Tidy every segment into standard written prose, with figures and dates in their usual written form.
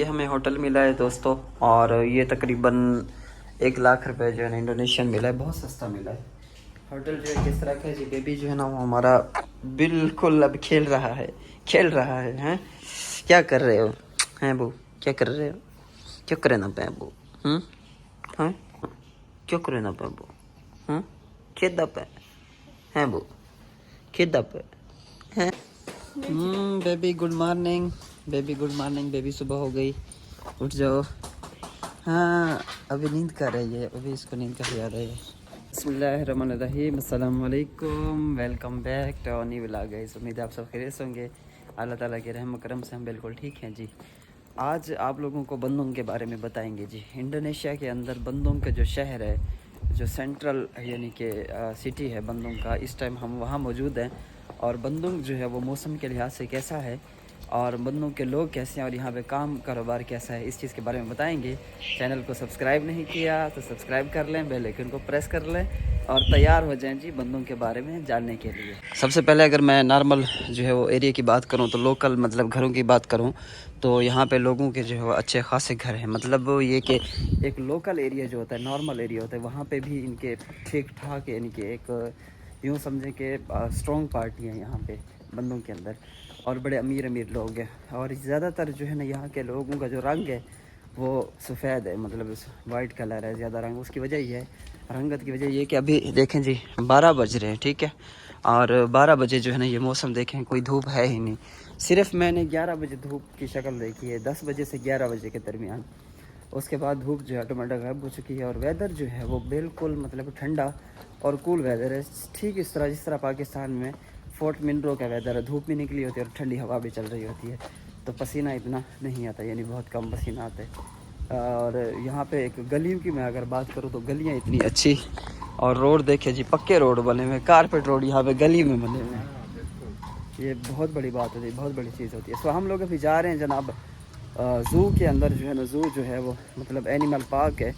ये हमें होटल मिला है दोस्तों, और ये तकरीबन 1 लाख रुपए जो है ना इंडोनेशियन मिला है, बहुत सस्ता मिला है। होटल जो है किस तरह का है जी, बेबी जो है ना वो हमारा बिल्कुल अब खेल रहा है हैं। क्या कर रहे हो हैं बू, क्या कर रहे हो, क्या करे ना पे बू, हैं क्यों करे ना पे बू, खेदा पे हैं बू, खेदा पे हैं। Baby good morning, baby good morning, baby सुबह हो गई, उठ जाओ। हाँ अभी नींद कर रही है, अभी इसको नींद कर आ रही है। बिस्मिल्लाहिर्रहमानिर्रहीम, अस्सलाम वालेकुम, welcome back to new vlog guys. उम्मीद है आप सब खैरियत होंगे, अल्लाह ताला के रहम करम से हम बिल्कुल ठीक हैं जी। आज आप लोगों को बंदुंग के बारे में बताएंगे जी। इंडोनेशिया के अंदर बंदुंग का जो शहर है, जो सेंट्रल यानी कि सिटी है बंदुंग का, इस टाइम हम वहाँ मौजूद हैं। और बंदुंग जो है वो मौसम के लिहाज से कैसा है, और बंदुंग के लोग कैसे हैं, और यहाँ पे काम कारोबार कैसा है, इस चीज़ के बारे में बताएंगे। चैनल को सब्सक्राइब नहीं किया तो सब्सक्राइब कर लें, बेल आइकन को प्रेस कर लें और तैयार हो जाएं जी बंदुंग के बारे में जानने के लिए। सबसे पहले अगर मैं नॉर्मल जो है वो एरिया की बात करूँ, तो लोकल मतलब घरों की बात करूँ, तो यहाँ पे लोगों के जो है वो अच्छे खासे घर हैं। मतलब ये कि एक लोकल एरिया जो होता है, नॉर्मल एरिया होता है, वहाँ पे भी इनके ठीक ठाक यानी कि एक यूँ समझें कि स्ट्रॉन्ग पार्टी है यहाँ पे बंदुंग के अंदर, और बड़े अमीर अमीर लोग हैं। और ज़्यादातर जो है ना यहाँ के लोगों का जो रंग है वो सफ़ेद है, मतलब वाइट कलर है ज़्यादा रंग। उसकी वजह ये है, रंगत की वजह ये कि अभी देखें जी 12 बज रहे हैं, ठीक है, और 12 बजे जो है ना ये मौसम देखें कोई धूप है ही नहीं। सिर्फ मैंने 11 बजे धूप की शक्ल देखी है, 10 बजे से 11 बजे के दरमियान। उसके बाद धूप जो है ऑटोमेटिक गायब हो चुकी है, और वेदर जो है वो बिल्कुल मतलब ठंडा और कूल वेदर है, ठीक इस तरह जिस तरह पाकिस्तान में फोर्ट मिनरो का वेदर है, धूप भी निकली होती है और ठंडी हवा भी चल रही होती है, तो पसीना इतना नहीं आता, यानी बहुत कम पसीना आता है। और यहाँ पे एक गलियों की मैं अगर बात करूँ तो गलियाँ इतनी अच्छी, और रोड देखे जी पक्के रोड बने हुए, कारपेट रोड यहाँ पे गली में बने हुए हैं। ये बहुत बड़ी बात होती है, बहुत बड़ी चीज़ होती है। सो हम लोग अभी जा रहे हैं जनाब ज़ू के अंदर, जो है ना ज़ू जो है वो मतलब एनिमल पार्क है,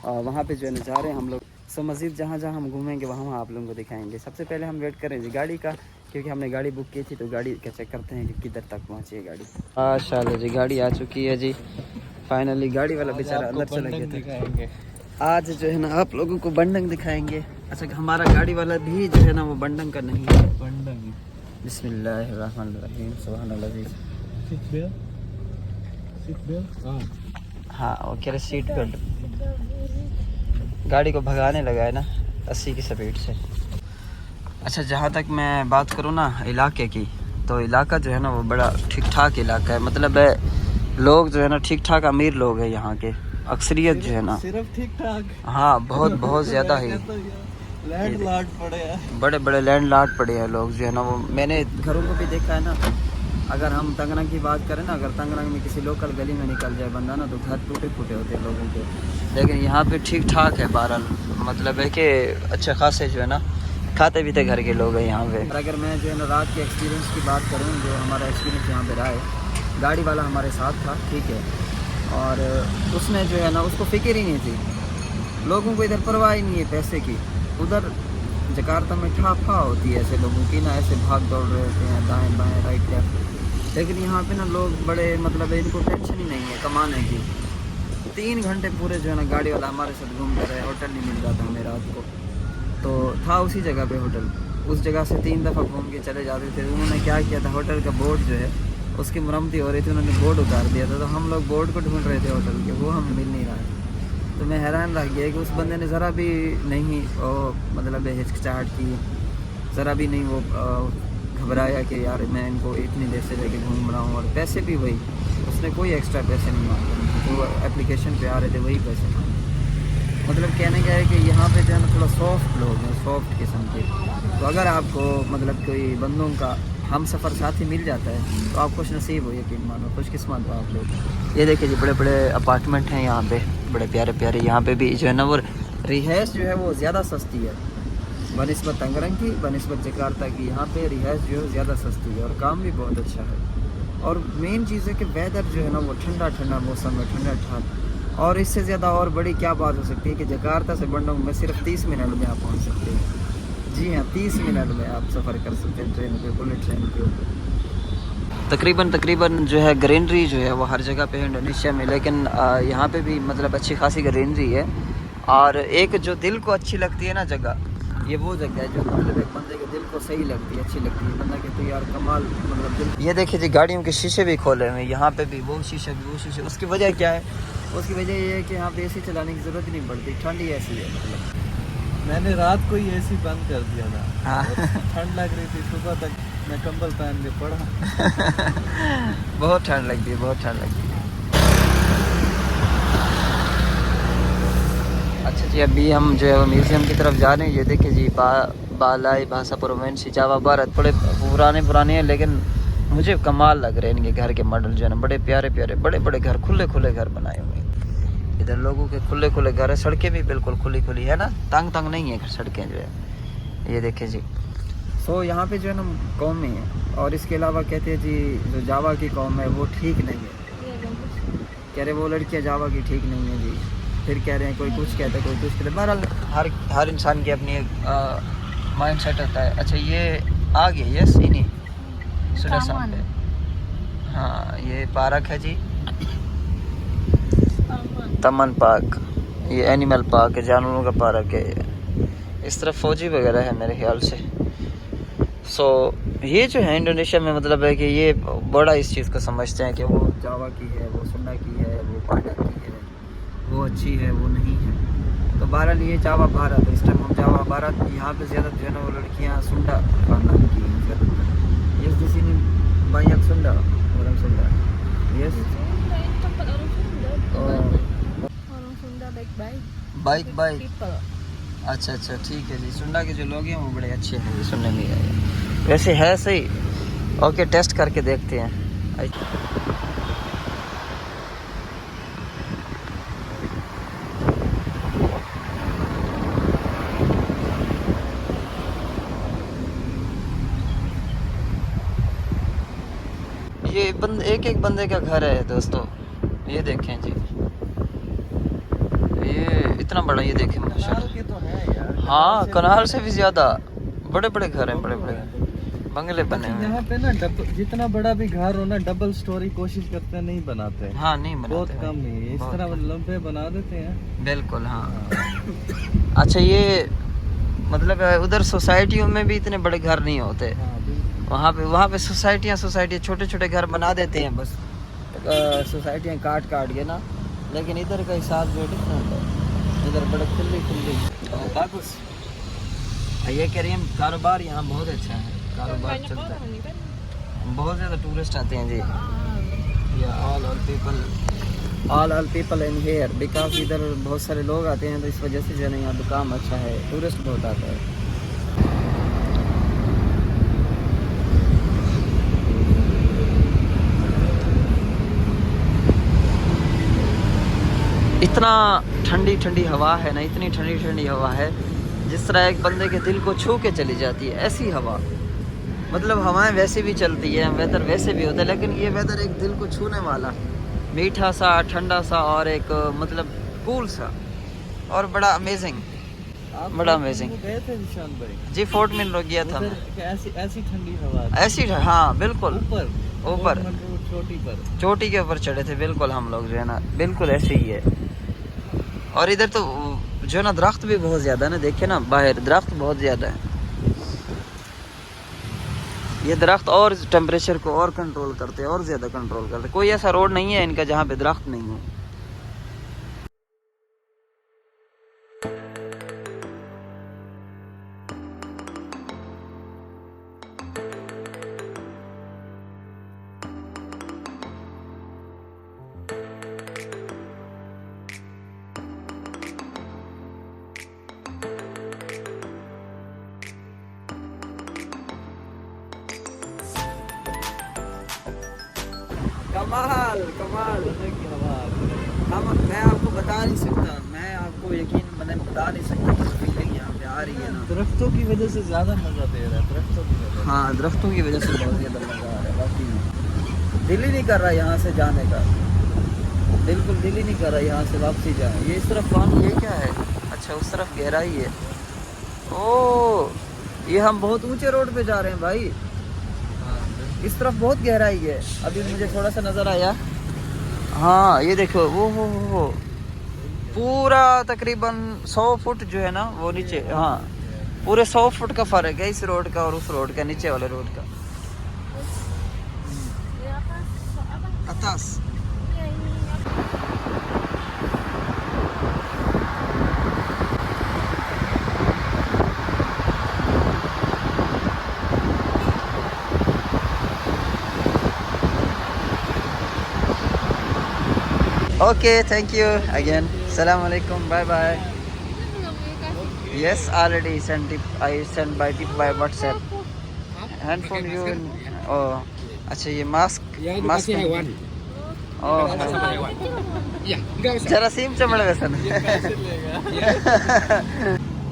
वहाँ पे जो है ना जा रहे हैं हम लोग। सो मज़ीद जहाँ जहाँ हम घूमेंगे वहाँ आप लोगों को दिखाएंगे। सबसे पहले हम वेट करें जी गाड़ी का, क्योंकि हमने गाड़ी बुक की थी, तो गाड़ी का चेक करते हैं कि किधर तक पहुँची है गाड़ी। माशाल्लाह जी गाड़ी आ चुकी है जी, फाइनली। गाड़ी वाला बेचारा अंदर चला गया था। आज जो है ना आप लोगों को बंडंग दिखाएंगे। अच्छा हमारा गाड़ी वाला भी जो है ना वो बंडंग का नहीं है। बंडंग बिस्मिल्लाहिर्रहमानिर्रहीम, सुभानअल्लाह। हाँ वो कह रहे सीट बेल्ट, गाड़ी को भगाने लगा है ना 80 की स्पीड से। अच्छा जहाँ तक मैं बात करूँ ना इलाके की, तो इलाका जो है ना वो बड़ा ठीक ठाक इलाका है। मतलब लोग जो है ना ठीक ठाक अमीर लोग हैं यहाँ के, अक्सरियत जो है ना सिर्फ ठीक ठाक। हाँ बहुत ज़्यादा ही लैंड लॉर्ड पड़े हैं, बड़े बड़े लैंड लॉर्ड पड़े हैं लोग जो है ना। वो मैंने घरों को भी देखा है ना। अगर हम तंगरंग की बात करें ना, अगर तंगरंग में किसी लोकल गली में निकल जाए बंदा ना, तो घर टूटे फूटे होते हैं लोगों के, लेकिन यहाँ पे ठीक ठाक है। बहरहाल मतलब है कि अच्छे खासे जो है ना खाते पीते घर के लोग हैं यहाँ पे। अगर मैं जो है ना रात के एक्सपीरियंस की बात करूँ, जो हमारा एक्सपीरियंस यहाँ पे रहा है, गाड़ी वाला हमारे साथ था, ठीक है, और उसने जो है ना उसको फिक्र ही नहीं थी, लोगों को इधर परवाह ही नहीं है पैसे की। उधर जकार्ता में ठा होती है ऐसे लोगों की ना, ऐसे भाग दौड़ रहे होते हैं दाएँ बाएँ राइट लेफ्ट, लेकिन यहाँ पे ना लोग बड़े मतलब इनको टेंशन ही नहीं है कमाने की। 3 घंटे पूरे जो है ना गाड़ी वाला हमारे साथ घूम कर रहे, होटल नहीं मिल रहा था हमें रात को, तो था उसी जगह पे होटल, उस जगह से 3 दफ़ा घूम के चले जाते थे। उन्होंने क्या किया था, होटल का बोर्ड जो है उसकी मरम्मती हो रही थी, उन्होंने बोर्ड उतार दिया था, तो हम लोग बोर्ड को ढूंढ रहे थे होटल के, वो हमें मिल नहीं रहा है। तो मैं हैरान रह गया कि उस बंदे ने ज़रा भी नहीं मतलब हिचकिचाहट की, ज़रा भी नहीं वो घबराया कि यार मैं इनको इतनी देर से लेके घूम रहा हूँ, और पैसे भी वही, उसने कोई एक्स्ट्रा पैसे नहीं मांगे, जो एप्लीकेशन पे आ रहे थे वही पैसे मांगे। मतलब कहने का है कि यहाँ पे जो है ना थोड़ा सॉफ्ट लोग हैं, सॉफ्ट किस्म के। तो अगर आपको मतलब कोई बंदों का हम सफ़र साथी मिल जाता है तो आप खुश नसीब हो, यकीन मानो खुशकिस्मत हो आप लोग। ये देखिए जी बड़े बड़े अपार्टमेंट हैं यहाँ पे, बड़े प्यारे प्यारे। यहाँ पे भी जो है ना वो रिहाइश जो है वो ज़्यादा सस्ती है बनिस्बत तंगरंग की, बनिस्बत जकार्ता की। यहाँ पे रिहाइश जो है ज़्यादा सस्ती है, और काम भी बहुत अच्छा है। और मेन चीज़ है कि वेदर जो है ना वो ठंडा ठंडा मौसम है, ठंडा ठाक। और इससे ज़्यादा और बड़ी क्या बात हो सकती है कि जकार्ता से बंडंग में सिर्फ 30 मिनट में आप पहुँच सकते हैं। जी हाँ 30 मिनट में आप सफ़र कर सकते हैं ट्रेन पे, बुलेट ट्रेन के ऊपर। तकरीबन जो है ग्रीनरी जो है वो हर जगह पे है इंडोनेशिया में, लेकिन यहाँ पे भी मतलब अच्छी खासी ग्रीनरी है। और एक जो दिल को अच्छी लगती है ना जगह, ये वो जगह है जो मतलब एक बंदे के दिल को सही लगती है, अच्छी लगती है। बंदा कहते यार कमाल मतलब दिल। ये देखिए जी गाड़ियों के शीशे भी खोले हुए हैं, यहाँ पे भी वो शीशे भी वो शीशे। उसकी वजह क्या है? उसकी वजह ये है कि यहाँ पे एसी चलाने की ज़रूरत नहीं पड़ती, ठंड ही ऐसी है मतलब। मैंने रात को ही एसी बंद कर दिया था। हाँ ठंड लग रही थी, सुबह तक मैं कंबल पहन के पड़ा। बहुत ठंड लगती है, बहुत ठंड लगती है। अच्छा जी, अभी हम जो है म्यूज़ियम की तरफ जा रहे हैं। ये देखिए जी बालाई भाषा प्रोवेंसी जावा भारत, बड़े पुराने हैं, लेकिन मुझे कमाल लग रहे हैं इनके घर के मॉडल जो है ना, बड़े प्यारे प्यारे बड़े बड़े घर, खुले खुले घर बनाए हुए हैं। इधर लोगों के खुले खुले घर है, सड़कें भी बिल्कुल खुली खुली है ना, तंग नहीं है सड़कें जो है। ये देखिए जी। सो यहाँ पे जो है ना कौमें है, और इसके अलावा कहते हैं जी जो जावा की कौम है वो ठीक नहीं है। कह रहे वो लड़कियाँ जावा की ठीक नहीं है जी। फिर कह रहे हैं कोई कुछ कहता है, कोई कुछ कहता है। बहरहाल हर इंसान की अपनी एक माइंड सेट होता है। अच्छा ये आ गया, यस ही नहीं सुडा पे। हाँ ये पार्क है जी, तमन पार्क। ये एनिमल पार्क है, जानवरों का पार्क है ये। इस तरफ फौजी वगैरह है मेरे ख्याल से। सो ये जो है इंडोनेशिया में मतलब है कि ये बड़ा इस चीज़ को समझते हैं कि वो जावा की है, वो सुन्ना की है, वो पांडा की है, वो अच्छी है, वो नहीं है। तो बहरहाल ये जावा भारत, इस टाइम हम जावा भारत। यहाँ पे ज़्यादा जो है ना वो लड़कियाँ सुंडा खाना की हैं। यस जिस ने banyak Sunda, orang Sunda. Yes. Orang Sunda bike people. अच्छा ठीक है जी। सुंडा के जो लोग हैं वो बड़े अच्छे हैं, ये सुनने में आया। वैसे है सही। ओके टेस्ट करके देखते हैं। ये एक बंदे का घर है दोस्तों, ये देखें जी। ये इतना बड़ा, ये देखें माशाल्लाह। के तो है यार। हाँ कनाल से भी ज्यादा बड़े बड़े घर हैं, बड़े बड़े बंगले बने हुए यहाँ हैं। पे ना जितना बड़ा भी घर हो ना, डबल स्टोरी कोशिश करते हैं, नहीं बनाते। हाँ नहीं बनाते बहुत भाई, कम है, इस बहुत तरह कम। लंबे बना देते हैं। बिल्कुल हाँ। अच्छा ये मतलब उधर सोसाइटियों में भी इतने बड़े घर नहीं होते। हाँ, बिल्कुल। वहाँ पे सोसाइटियाँ छोटे छोटे घर बना देते हैं बस, सोसाइटियाँ काट के ना। लेकिन इधर का हिसाब जो डिफरेंट है, इधर बड़े खुली बाकुस। ये कह रही हैं कारोबार यहाँ बहुत अच्छा है, कारोबार चलता है, बहुत ज़्यादा टूरिस्ट आते हैं जी। All people in here because इधर बहुत सारे लोग आते हैं, तो इस वजह से जो है ना यहाँ दुकान अच्छा है, टूरिस्ट बहुत आता है। इतना ठंडी हवा है ना, इतनी ठंडी हवा है जिस तरह एक बंदे के दिल को छू के चली जाती है, ऐसी हवा। मतलब हवाएं वैसे भी चलती है, वेदर वैसे भी होता है, लेकिन ये वेदर एक दिल को छूने वाला, मीठा सा, ठंडा सा, और एक मतलब कूल सा, और बड़ा अमेजिंग, बड़ा अमेजिंग। गए थे निशान भाई जी फोर्ट मिल गया था मैं। ऐसी ठंडी हवा ऐसी हाँ बिल्कुल ऊपर चोटी के ऊपर चढ़े थे बिल्कुल हम लोग जो है ना, बिल्कुल ऐसे ही है। और इधर तो जो है ना दरख्त भी बहुत ज़्यादा है ना, देखिए ना बाहर दरख्त बहुत ज़्यादा है। ये दरख्त और टेम्परेचर को और कंट्रोल करते हैं, और ज़्यादा कंट्रोल करते हैं। कोई ऐसा रोड नहीं है इनका जहाँ पे दरख्त नहीं हो। कमाल की हवा मैं आपको बता नहीं सकता, मैं आपको यकीन बता नहीं सकता कि फीलिंग यहाँ पे आ रही है ना। दरख्तों की वजह से ज्यादा मजा दे रहा है, दरख्तों की वजह। हाँ दरख्तों की वजह से बहुत ज़्यादा मज़ा आ रहा है, बाकी दिल ही नहीं कर रहा यहाँ से जाने का, बिल्कुल दिल ही नहीं कर रहा यहाँ से वापसी जाए। ये इस तरफ पानी, ये क्या है? अच्छा उस तरफ गहराई है। ओह ये हम बहुत ऊंचे रोड पे जा रहे हैं भाई, इस तरफ बहुत गहराई है, अभी मुझे थोड़ा सा नज़र आया। हाँ ये देखो वो पूरा तकरीबन 100 फुट जो है ना वो नीचे, हाँ पूरे 100 फुट का फ़र्क है इस रोड का और उस रोड का, नीचे वाले रोड का। atas Okay, thank you again. Assalamualaikum. Bye bye. Yes, already sent it. I sent by WhatsApp. Handphone you. Oh, अच्छा ये मास्क Oh, जरासीम चमड़ वैसन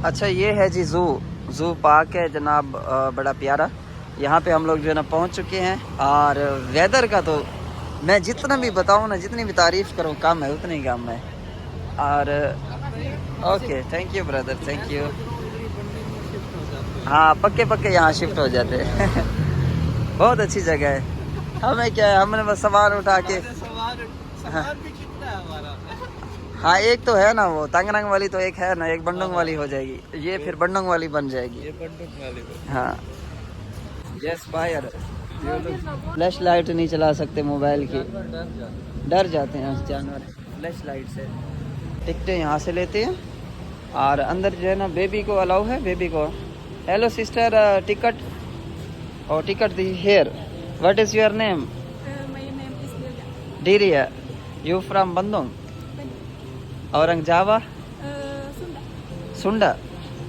अच्छा ये है जी जू पार्क है जनाब, बड़ा प्यारा। यहाँ पे हम लोग जो है ना पहुँच चुके हैं। और वेदर का तो मैं जितना भी बताऊँ ना, जितनी भी तारीफ़ करूँ कम है, उतनी ही कम है। और okay, thank you brother, thank you. हाँ पक्के यहाँ शिफ्ट हो जाते हैं बहुत अच्छी जगह है। हमें क्या है, हमने बस सामान उठा के हाँ एक तो है ना वो तांगरंग वाली, तो एक है ना, एक बंडोंग वाली हो जाएगी, ये फिर बंडोंग वाली बन जाएगी, ये बंडोंग वाली। हाँ यस बायर, फ्लैश लाइट नहीं चला सकते मोबाइल की, डर जाते हैं जानवर फ्लैश लाइट से। टिकटें यहाँ से लेते हैं और अंदर जो है ना बेबी को अलाउ है, बेबी को। हेलो सिस्टर, टिकट और टिकट दी here. What is your name? My name is Delia. Diria. You from Bandung? Orang Jawa? Sunda. Sunda.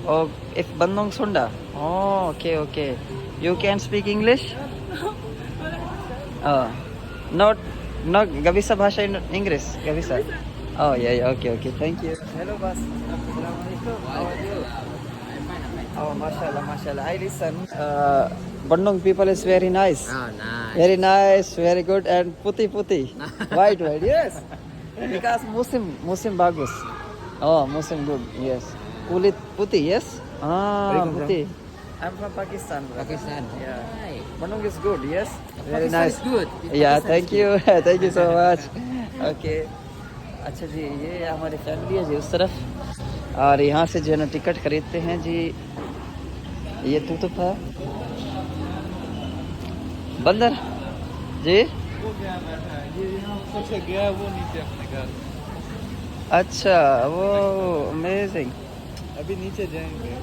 Oh, if Bandung Sunda. Oh, okay. You can speak English? Oh, not gak bisa bahasa Inggris, gak bisa. Oh yeah, okay. Thank you. Hello, boss. Assalamualaikum. How are you? Oh, mashallah. I listen. Bandung people is very nice. Oh, nice. Very nice, very good, and putih. White, yes. Because musim bagus. Oh, musim good, yes. Kulit putih, yes. Ah, putih. I'm from Pakistan. Bro. Pakistan. Yeah. Hi. Bandung is good, yes. Very Pakistan nice. is good. Yeah, Pakistan thank is you. Thank you so much. Okay. अच्छा जी, ये हमारी family है जी उस तरफ। और यहाँ से जो है ना टिकट खरीदते हैं जी। ये तुतुप है बंदर जी। वो गया बैठा है, ये यहाँ ऊपर से गया, वो नीचे अपने घर। अच्छा, वो अमेजिंग। अभी नीचे जाएंगे।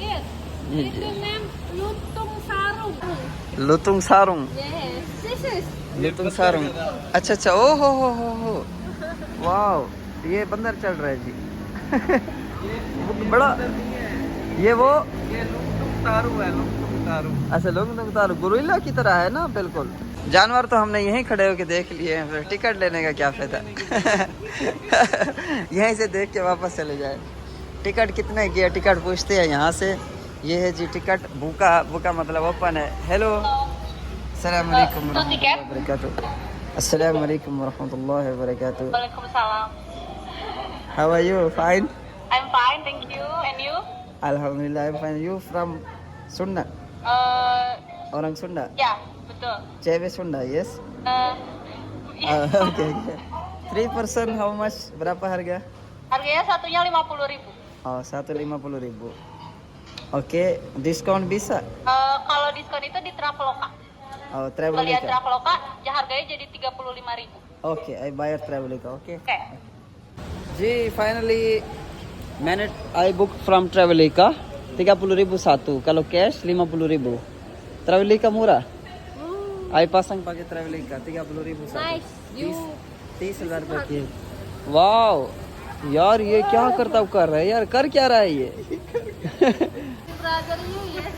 Yes. It's the name Lutung Sarung. लुतुंग Sarung. Yes. This is. लुतुंग Sarung. अच्छा ओ हो वाह, ये बंदर चल रहा है जी बड़ा। ये वो लुंगतुंग तारू है, लुंगतुंग तारू। अच्छा लुंगतुंग तारू गोरिल्ला की तरह है ना, बिल्कुल। जानवर तो हमने यहीं खड़े होके देख लिए हैं, फिर टिकट लेने का क्या फायदा यहीं से देख के वापस चले जाए। टिकट कितने की है, टिकट पूछते हैं यहाँ से। ये है जी टिकट, बुका मतलब ओपन है। हेलो, अस्सलाम वालेकुम रहमतुल्लाहि व बरकातुहू। अस्सलाम वालेकुम रहमतुल्लाहि व बरकातुहू। Waalaikumsalam. How are you? Fine. I'm fine, thank you. And you? Alhamdulillah, I'm fine. You from Sunda? Orang Sunda? Ya, betul. Cewek Sunda, yes? Okay. 3 person how much? Berapa harga? Harganya satunya 50.000. Oh, 150.000. Oke, diskon bisa? Kalau diskon itu di Traveloka. Oh, Kalau lihat Traveloka. Traveloka, harganya jadi 35.000. Okay, I buy Traveloka. Okay. Oke. जी finally मैंने I book from Traveloka 30.000 satu, kalau cash 50.000. Travelika murah. आई pasang pakai Travelika 30.000 satu. Nice. You. 30,000 रुपए की। Wow यार, ये क्या करता कर रहा है यार, कर क्या रहा है ये Brother you, yes.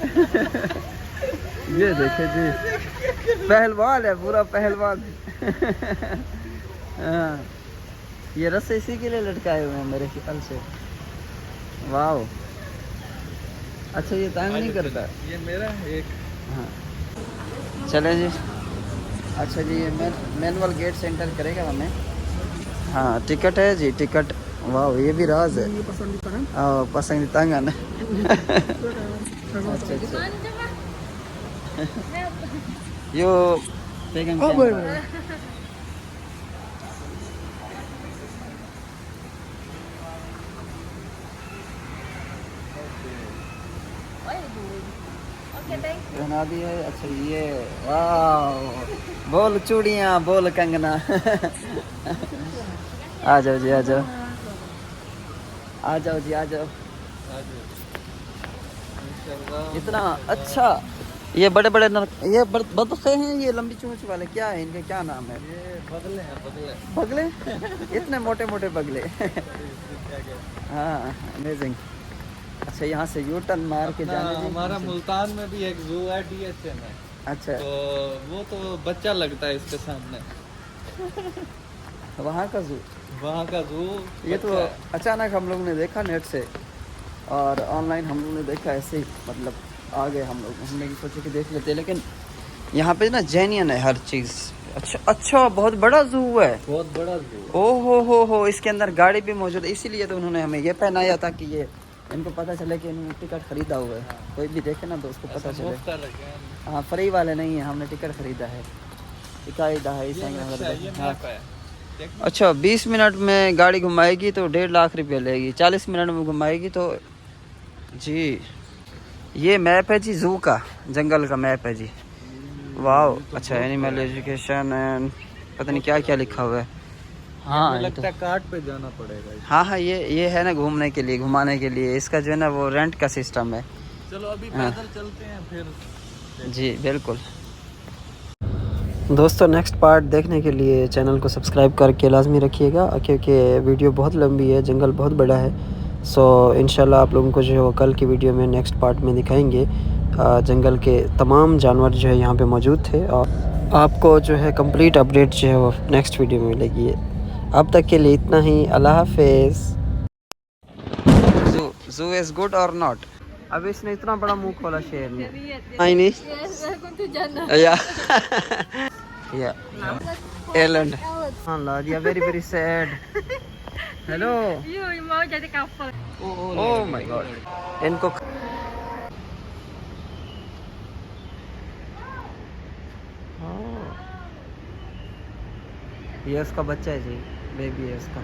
ये देखे जी, पहलवान है, पूरा पहलवान हाँ, ये रस्से इसी के लिए लटकाए हुए हैं मेरे ख्याल से। वाओ, अच्छा ये तंग नहीं करता। ये मेरा एक। हाँ चलें जी। अच्छा जी, ये मैनुअल गेट से एंटर करेगा हमें। हाँ टिकट है जी, टिकट। वाह, ये भी राज है। पसंद tangan अच्छा अच्छा Manja mah. Yo pegang Oh, kamera. boleh. Oke, thank you. बना दी है। अच्छा ये वाह, बोल चूड़ियाँ बोल कंगना। आ जाओ जी, आ जाओ, आ जाओ जी, आ जाओ। इतना अच्छा, ये बड़े बड़े ये बतखे हैं, ये लंबी चोंच वाले क्या है, इनके क्या नाम है? ये बगले हैं, बगले। बगले, इतने मोटे मोटे बगले। हाँ अमेजिंग। अच्छा यहाँ से यू टर्न मार के अपना जाने दें। हमारा मुल्तान में भी एक जू है, DHM है, अच्छा तो वो तो बच्चा लगता है इसके सामने। वहाँ का जू, वहाँ का जू ये तो बच्चा है। अचानक हम लोग ने देखा नेट से, और ऑनलाइन हम लोग ने देखा ऐसे ही, मतलब आ गए हम लोग, हमने सोचे कि देख लेते, लेकिन यहाँ पे ना जेन्युइन है हर चीज़। अच्छा अच्छा, बहुत बड़ा जू है। बहुत बड़ा जू। ओ हो, इसके अंदर गाड़ी भी मौजूद है, इसीलिए तो उन्होंने हमें ये पहनाया था कि ये इनको पता चले कि इन्होंने टिकट खरीदा हुआ है। कोई भी देखे ना तो उसको पता चले। मुफ्त लगे हैं। हाँ फ्री वाले नहीं है, हमने टिकट खरीदा है। इकाई दहाई ये नक्शा है, ये हाँ। मैप है। देख- अच्छा 20 मिनट में गाड़ी घुमाएगी तो 1.5 लाख रुपये लेगी, 40 मिनट में घुमाएगी तो जी। ये मैप है जी जू का, जंगल का मैप है जी। वाह अच्छा, एनिमल एजुकेशन एंड पता नहीं क्या क्या लिखा हुआ है। हाँ मुझे ये लगता है कार्ट पे जाना पड़ेगा। हाँ ये है ना घूमने के लिए, घुमाने के लिए, इसका जो है ना वो रेंट का सिस्टम है। चलो अभी हाँ। पैदल चलते हैं फिर। जी बिल्कुल। दोस्तों नेक्स्ट पार्ट देखने के लिए चैनल को सब्सक्राइब करके लाजमी रखिएगा, क्योंकि वीडियो बहुत लंबी है, जंगल बहुत बड़ा है। सो इंशाल्लाह आप लोगों को जो है वो कल की वीडियो में नेक्स्ट पार्ट में दिखाएंगे। जंगल के तमाम जानवर जो है यहाँ पे मौजूद थे, और आपको जो है कंप्लीट अपडेट जो है वो नेक्स्ट वीडियो में मिलेगी। अब तक के लिए इतना ही, अल्लाह हाफिज़। जू इज़ गुड और नॉट? अब इसने इतना बड़ा मुंह खोला शेर ने। आई नहीं Yes, aku tuh jana. या या एलैंड हाँ ला दिया, very very sad. Hello Mau jadi couple. Oh my God, इनको ये उसका बच्चा है जी, बेबी है उसका।